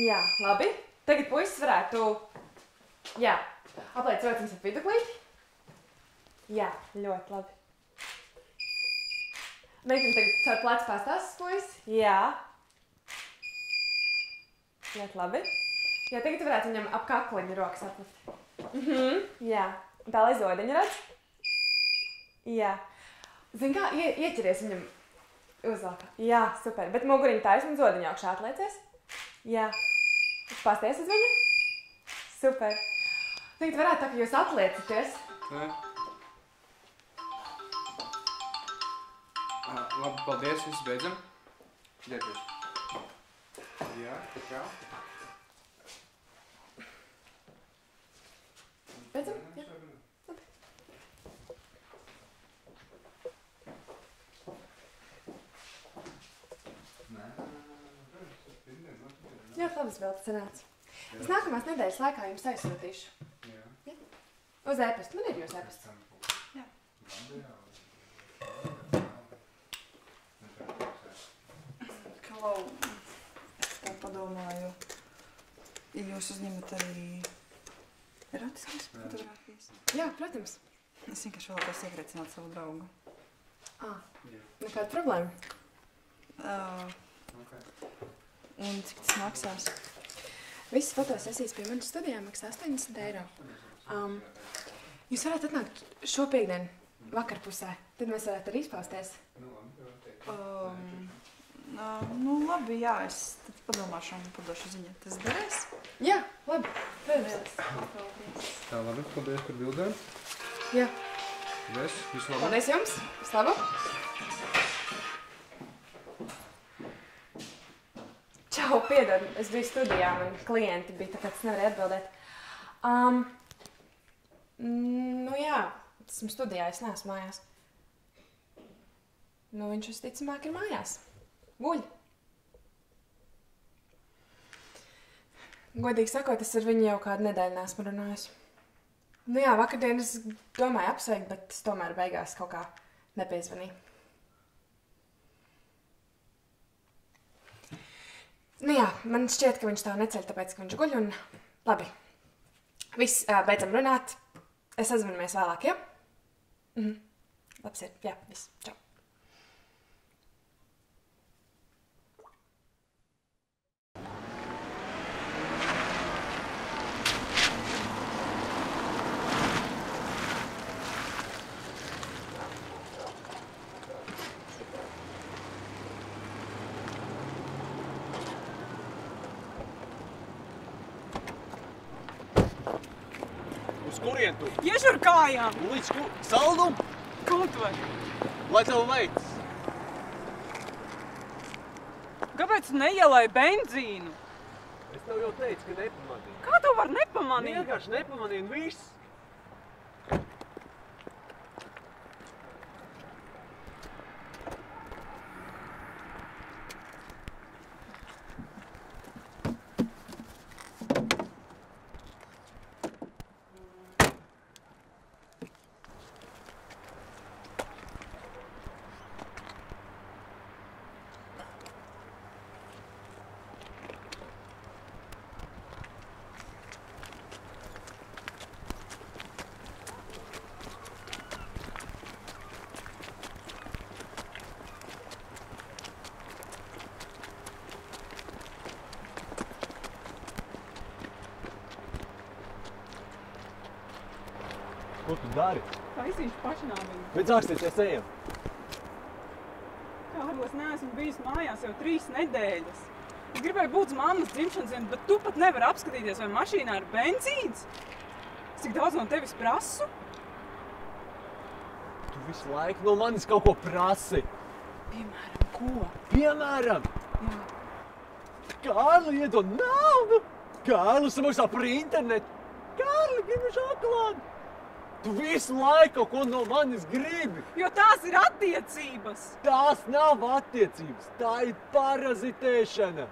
Jā, labi. Tagad puisis varētu... Jā. Apliec rociņas ap viduklīti. Jā, ļoti labi. Mēģinam tagad caur plecu pastāstas puisis. Jā. Ļoti labi. Jā, tagad varētu viņam ap kakliņu rokas aplikt. Jā. Tā lai zodiņu redz. Jā. Zini kā, ieķeries viņam uzvalkā. Jā, super. Bet muguriņu taisni un zodiņu augšā atliecies. Jā. Pasties uz viņu? Super. Tagad varētu tā, ka jūs atliecaties. Nē. Labi, paldies, viss beidzam. Ģērbies. Jā, kā? Beidzam? Jā. Labi. Ļoti labas bildes sanāca. Es nākamās nedēļas laikā jums aizsūtīšu. Jā. Uz e-pastu. Man ir jūs e-pasts. Jā. Klau, es tā padomāju, ja jūs uzņemat arī erotiskas fotogrāfijas? Jā, protams. Es vienkārši vēlētos iegriecināt savu draugu. Nekāda problēma. Un cik tas maksās? Visas fotosesijas pie manas studijā maksā 80 €. Jūs varētu atnākt šo piektdienu vakarpusē. Tad mēs varētu arī izpausties. Nu labi, jā, es tad padomāšu un padošu ziņu. Tas derēs? Jā, labi. Paldies. Tā, labi, paldies par bildēm. Jā. Paldies, visu labu. Paldies jums. Visu labu. Čau, piedod, es biju studijā, man klienti bija, tāpēc nevarēju atbildēt. Nu jā, esmu studijā, es neesmu mājās. Nu, viņš visticamāk ir mājās. Guļ. Godīgi sakot, es ar viņu jau kādu nedēļu neesmu runājis. Nu jā, vakardien es domāju apsveikt, bet es tomēr beigās kaut kā nepiezvanīju. Nu jā, man šķiet, ka viņš tā neceļ, tāpēc, ka viņš guļ un... Labi. Viss, beidzam runāt. Es sazvanamies vēlāk, ja? Labs ir. Jā, viss. Čau. Uz kurien tu? Iešu ar kājām! Līdz saldum? Kaut vai! Lai tev veids! Kāpēc tu neielai benzīnu? Es tev jau teicu, ka nepamanīju. Kā tu var nepamanīt? Vienkārši nepamanīju un viss. Ko tu dari? Taisīšu pašnāvību. Bet zāksties, ejam. Kārlis, neesmu bijis mājās jau 3 nedēļas. Es gribēju būt uz mammas dzimšanas dienu, bet tu pat nevari apskatīties, vai mašīnā ir benzīns. Cik daudz no tevis prasu? Tu visu laiku no manis kaut ko prasi. Piemēram, ko? Piemēram, Jā. Kārli iedod naudu. Kārli samaksā par internetu. Kārli grib šokolādi. Tu visu laiku kaut ko no manis gribi. Jo tās ir attiecības. Tās nav attiecības, tā ir parazitēšana.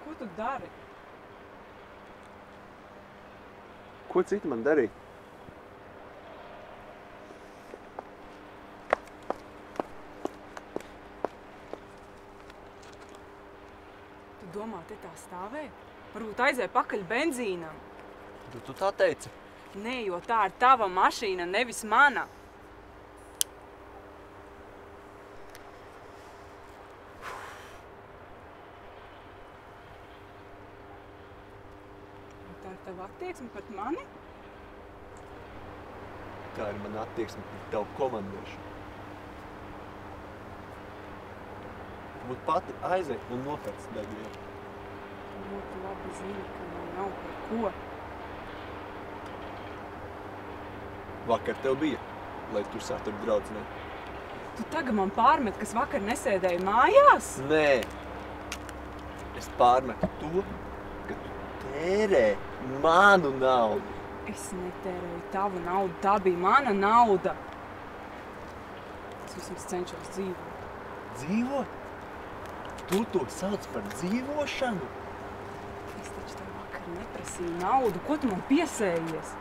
Ko tu dari? Ko citu man darīt? Tu domā, te tā stāvēja? Varbūt aizēja pakaļ benzīnam. Tu tā teici? Nē, jo tā ir tava mašīna, nevis mana. Tā ir tava attieksme pret mani? Tā ir mana attieksme pret tavu komandēšanu. Tu būtu pati aizej un nopērc degvielu. Tu ļoti labi zini, ka man nav par ko. Vakar tev bija, lai tu satur draudzenē. Tu tagad man pārmet, kas vakar nesēdēja mājās? Nē, es pārmetu to, ka tu tērē manu naudu. Es netērēju tavu naudu, tā bija mana nauda. Es vismaz cenšos dzīvot. Dzīvot? Tu to sauc par dzīvošanu? Es taču tev vakar neprasīju naudu, ko tu man piesējies?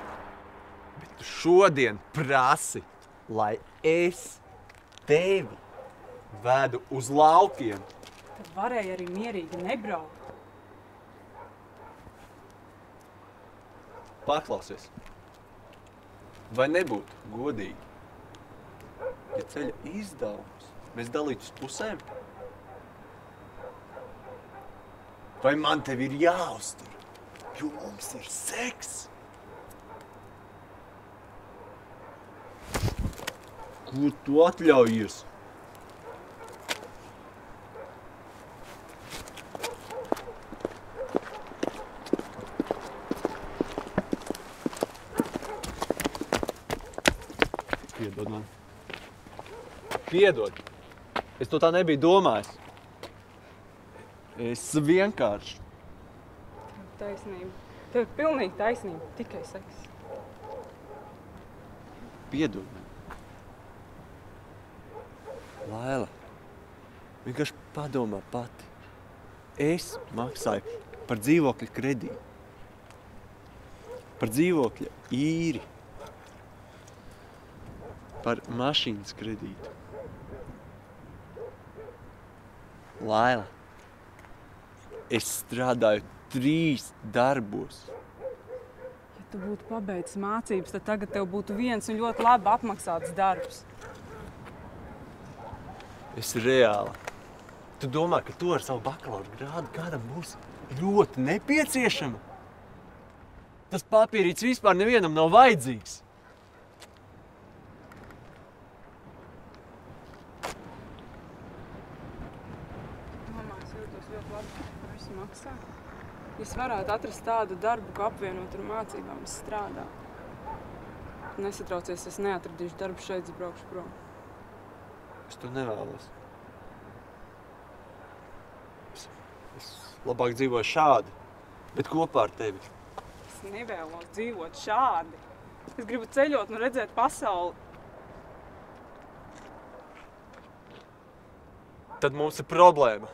Bet tu šodien prasi, lai es tevi vedu uz laukiem. Tad varēja arī mierīgi nebraukt. Paklausies, vai nebūtu godīgi, ja ceļa izdevums mēs dalītu uz pusēm? Vai man tevi ir jāuztur, jo mums ir seks? Ko tu atļaujies? Piedod man. Piedod. Es to tā nebiju domājis. Es vienkārši. Taisnība. Tev ir pilnīgi taisnība, tikai seks. Piedod man. Laila, vienkārši padomā pati. Es maksāju par dzīvokļa kredītu. Par dzīvokļa īri. Par mašīnas kredītu. Laila, es strādāju 3 darbos. Ja tu būtu pabeidzis mācības, tad tagad tev būtu viens un ļoti labi apmaksāts darbs. Es reāli. Tu domā, ka tu ar savu bakalaura grādu kādam būs ļoti nepieciešama? Tas papīrīts vispār nevienam nav vajadzīgs. Mamā, es jūtos ļoti labi, ka visu maksā. Ja es varētu atrast tādu darbu, ko apvienot ar mācībām, es strādātu. Nesatraucies, es neatradīšu darbu šeit, es braukšu prom. Es to nevēlos. Es labāk dzīvoju šādi, bet kopā ar tevi. Es nevēlos dzīvot šādi. Es gribu ceļot un redzēt pasauli. Tad mums ir problēma.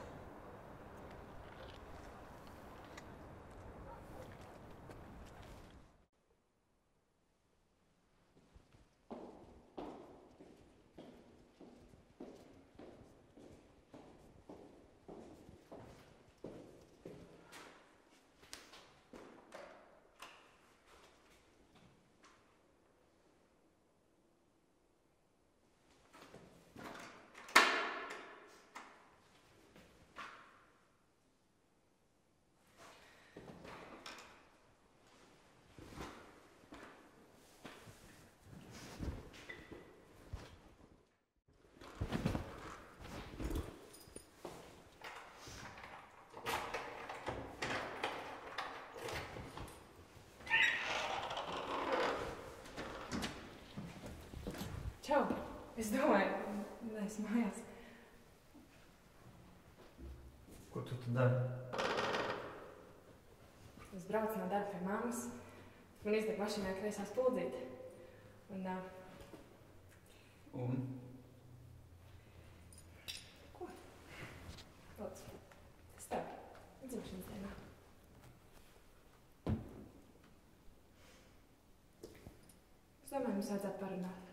Čau. Es domāju, es mājās. Ko tu dari? Es braucu no darba pie mammas. Man izdeg mašīnā kreisā spuldzīte. Un? Ko? Lūdzu. Tas tev. Dzimšanas dienā. Es domāju, mums vajadzētu parunāt.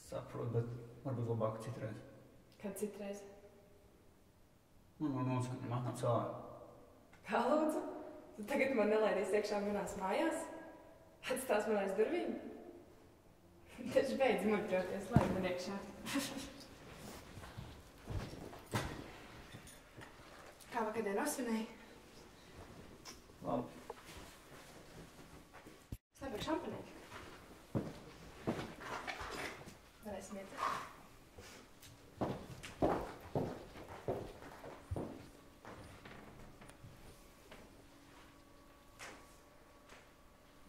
Saprotu, bet varbūt labāk citreiz. Kad citreiz? Man nav noskaņa, man nāc ārā. Kā lūdzu? Tu tagad man nelaidīs iekšā manās mājās? Atstās man aiz durvīm? Taču beidz muļķoties, laid man iekšā. Kā vakardien nosvinēji? Labi. Es nepērku šampanēti. Varēsim iet.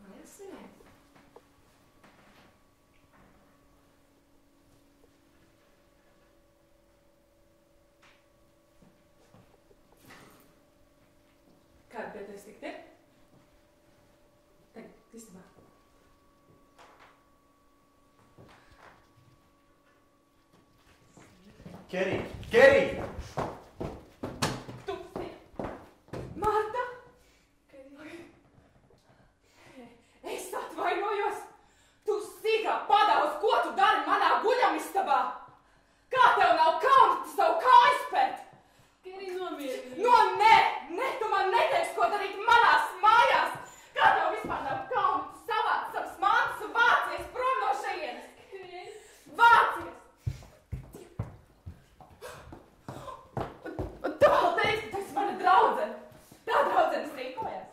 Mājās svinēji? Kāda pietais tikt ir? Tagad, istabā. Kerī! Kerī! Tu! Marta! Es atvainojos! Tu sīkā padauz, ko tu dari manā guļamistabā! Kā tev nav kauna savu kāju spēt? Kerī, nomierinies! No, nē! Nē, tu man neteiksi, ko darīt manās mājās! Kā tev vispār nav kauna? Tu savāc savas mantas un vācies prom no šejienes! Vācies! Un tu vēl teici, ka tu esi mana draudzene! Tā draudzenes rīkojas!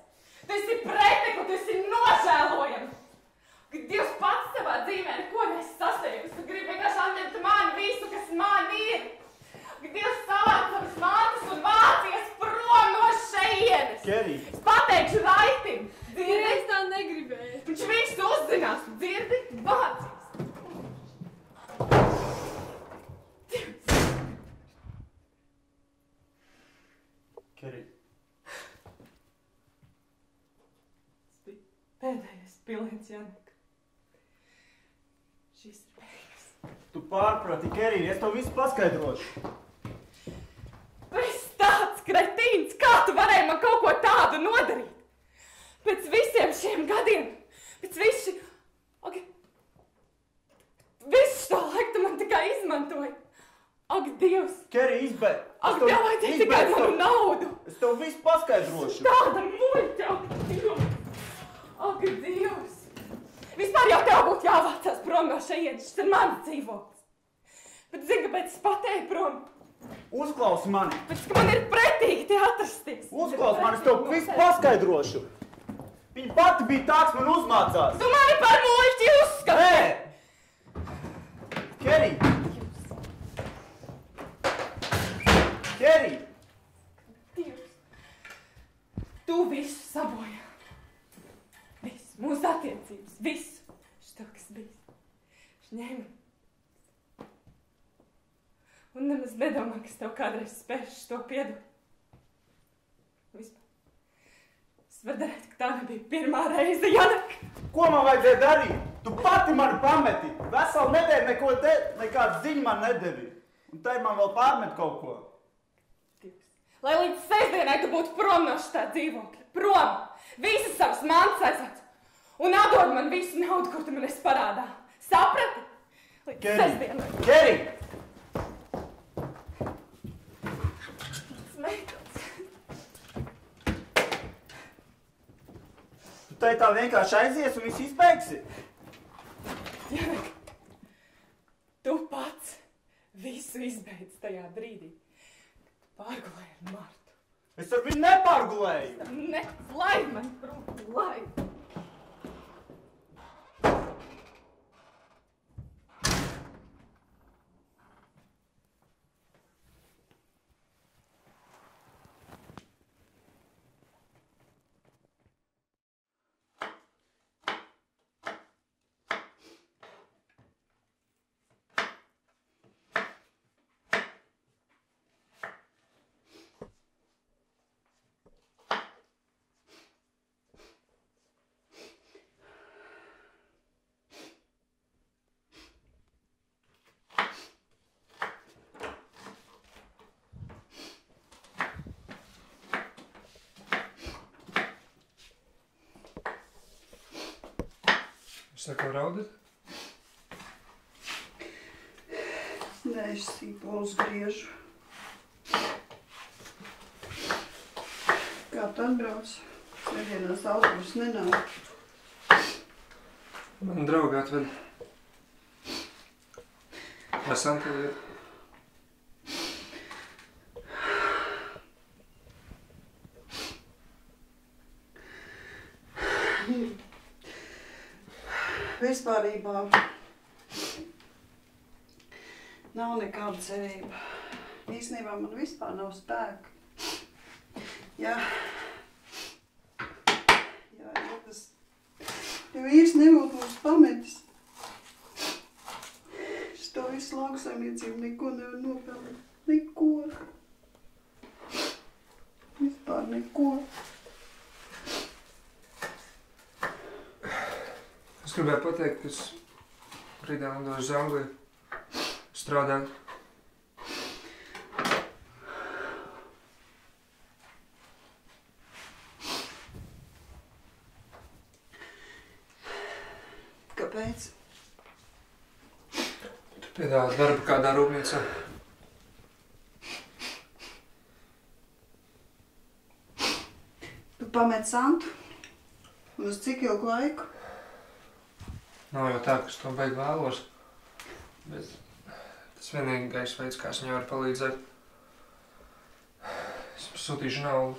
Tu esi pretniku, tu esi nožēlojama! Kad Dievs pats savā dzīvē neko nesi sasniegusi, tu gribi vienkārši atņemt mani visu, kas man ir! Kad Dievs savāc savas mantas un vācies prom no šejienes! Kerī! Es pateikšu Raitim! Dzirdi? Es tā negribēju. Viņš visu uzzinās! Dzirdi? Vācies! Kerī! Pēdējais piliens, Janek. Šis ir beigas. Tu pārprati, Kerī, es tev visu paskaidrošu. Tu esi tāds kretīns! Kā tu varēji man kaut ko tādu nodarīt? Pēc visiem šiem gadiem, pēc visu... Ok. Visu šo laiku tu man tikai izmantoji. Ak, Dievs! Kerī, izbeidz! Ak, tev vajadzēja tikai manu naudu! Es tev visu paskaidrošu. Tāda muļķa! Ak, Dievs! Ak, Dievs! Vispār jau tev būtu jāvācās prom no šejienes. Šis ir mans dzīvoklis. Bet zini, kāpēc es patēju prom? Uzklausi mani! Pēc, ka man ir pretīgi te atrasties. Uzklausi mani, es tev visu paskaidrošu. Viņa pati bija tāds, man uzmācās. Tu mani par muļķi uzskati! Nē! Kerī! Kerī! Dievs! Tu visu sabojā. Visu. Mūsu attiecības. Visu. Šito, kas bijis. Šņēma. Un nemaz nedomā, ka es tev kādreiz spēšu to piedot. Vispār. Es varu darīt, ka tā nebija pirmā reize, Janek! Ko man vajadzēja darīt? Tu pati mani pameti. Veselu nedēļu nekādu ziņu man nedevi. Un te man vēl pārmet kaut ko. Dievs. Lai līdz sestdienai tu būtu prom no šitā dzīvokļa. Prom! Visas savas mantas aizvāc. Un atdod man visu naudu, kur tu man esi parādā. Saprati? Līdz sestdienai. Kerī! Smēķis. Tu te tā vienkārši aizies un viss izbeigsi? Janek, tu pats visu izbeidz tajā brīdī, kad tu pārgulēji ar Martu. Es ar viņu nepārgulēju. Ne, laid man prom, laid. Sako raudat? Nē, es sīpolus griežu. Kā tu atbrauc? Svētdienās autobus nenāk. Man draugi atved. Vai Santa lieta? Vispārībā nav nekāda cerība. Īstenībā man vispār nav spēka. Ja tas vīrs nebūtu mums pametis, es to visu lauksaimniecību neko nevaru nopelnīt. Neko. Vispār neko. Es gribēju pateikt, ka es rītdien lidošu uz Angliju strādāt. Kāpēc? Tu piedāvā darbu kādā rūpnīcā. Tu pamet Santu? Un uz cik ilgu laiku? Nav jau tā, ka es to beig vēlos. Bet tas vienīgais veids, kā es viņai varu palīdzēt. Es sūtīšu naudu,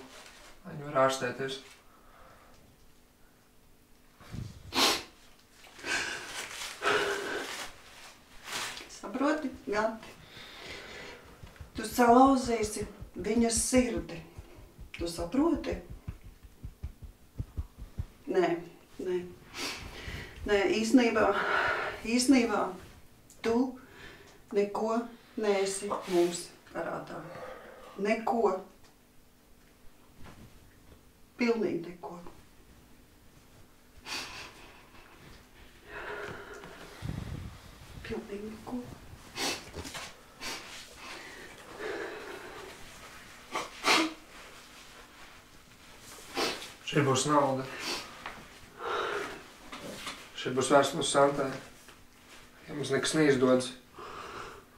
lai viņi var ārstēties. Saproti, Gati? Tu salauzīsi viņas sirdi. Tu saproti? Nē. Nē, īstenībā tu neko neesi mums parādā. Neko. Pilnīgi neko. Pilnīgi neko. Šeit būs nauda. Šeit būs vēstules Santai. Ja mums nekas neizdodas,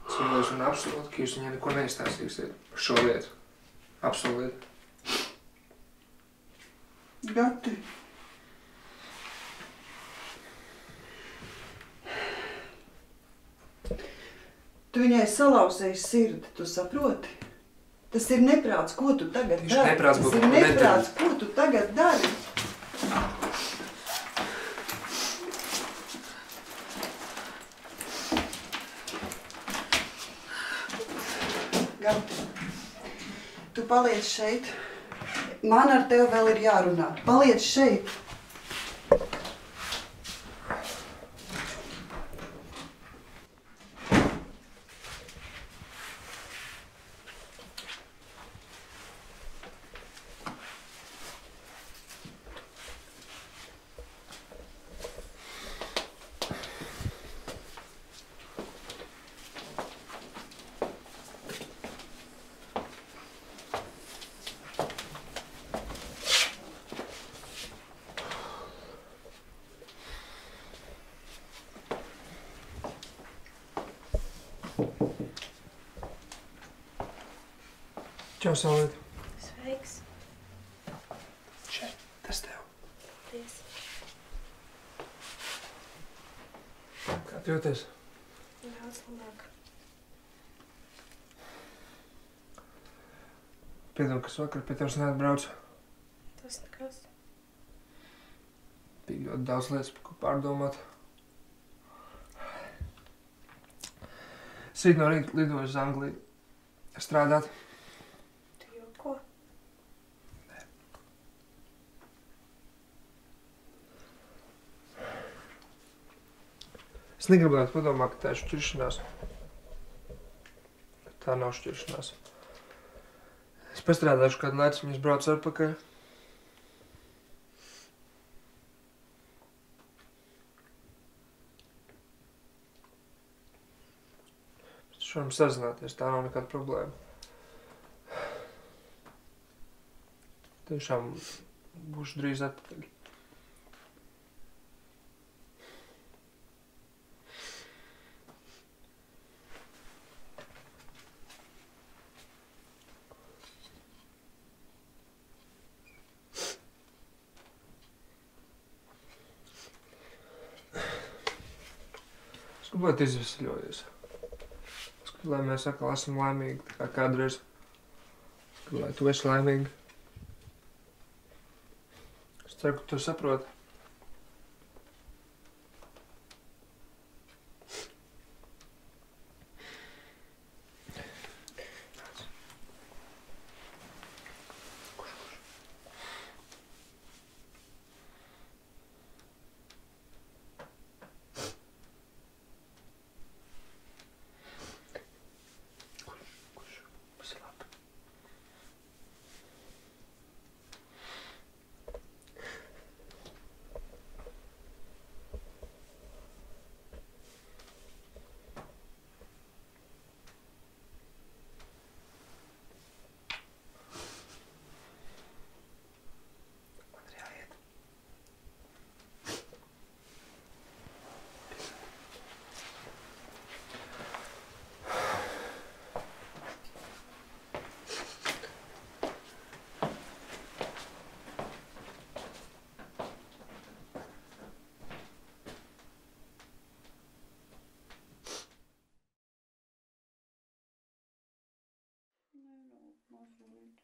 es vēlos un apsolu, ka jūs viņai neko neizstāstīsiet par šo lietu. Apsoliet. Gati. Tu viņai salauzēji sirdi, tu saproti? Tas ir neprāts, ko tu tagad dari. Tas ir neprāts, ko tu tagad dari. Gati, tu paliec šeit. Man ar tevi vēl ir jārunā. Paliec šeit. Čau, Saulīt. Sveiks. Šeit, tas tev. Paldies. Kā tu jūties? Daudz labāk. Piedod, kas vakar pie tevis neatbraucu. Tas nekas. Bija ļoti daudz lietas, par ko pārdomāt. Sīt no rīta lidoju uz Angliju strādāt. Ko? Es negribētu padomāt, ka tā ir šķiršanās. Tā nav šķiršanās. Es pastrādāšu kādu laiku, viņas braucu atpakaļ. Mēs varam sazināties, tā nav nekāda problēma. Tiešām būšu drīz atpakaļ. būtu izvesaļojies. Es gribu, lai mēs atkal esam laimīgi, tā kā kādreiz. Es gribu, lai tu esi laimīgi. Es ceru, ka tu saproti.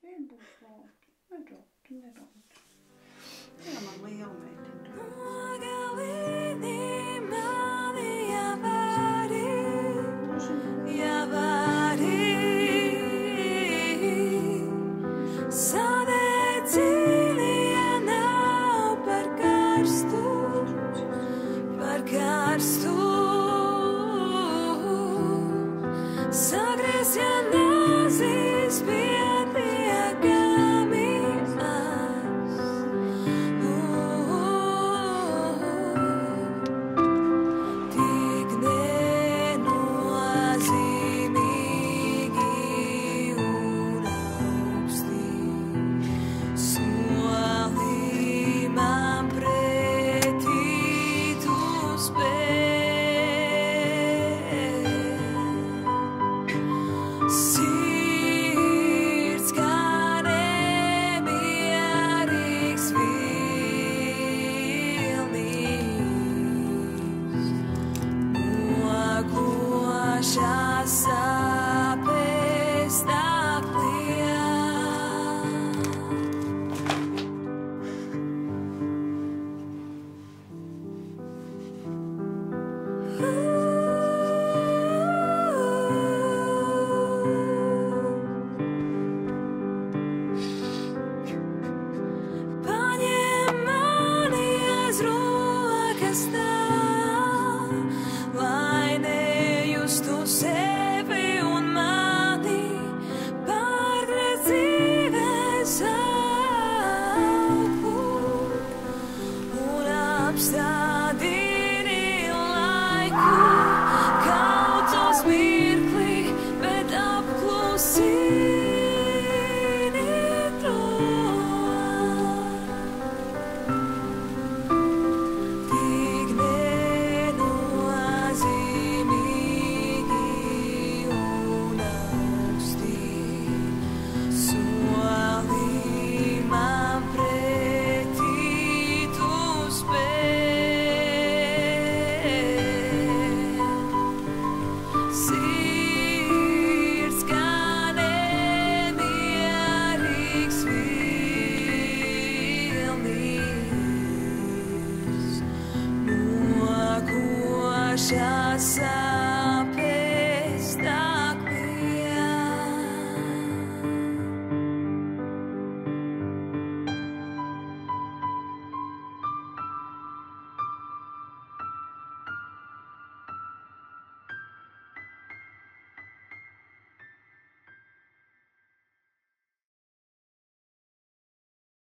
Vien būs labi. Nerauc. Jā, man liela meitene. shine.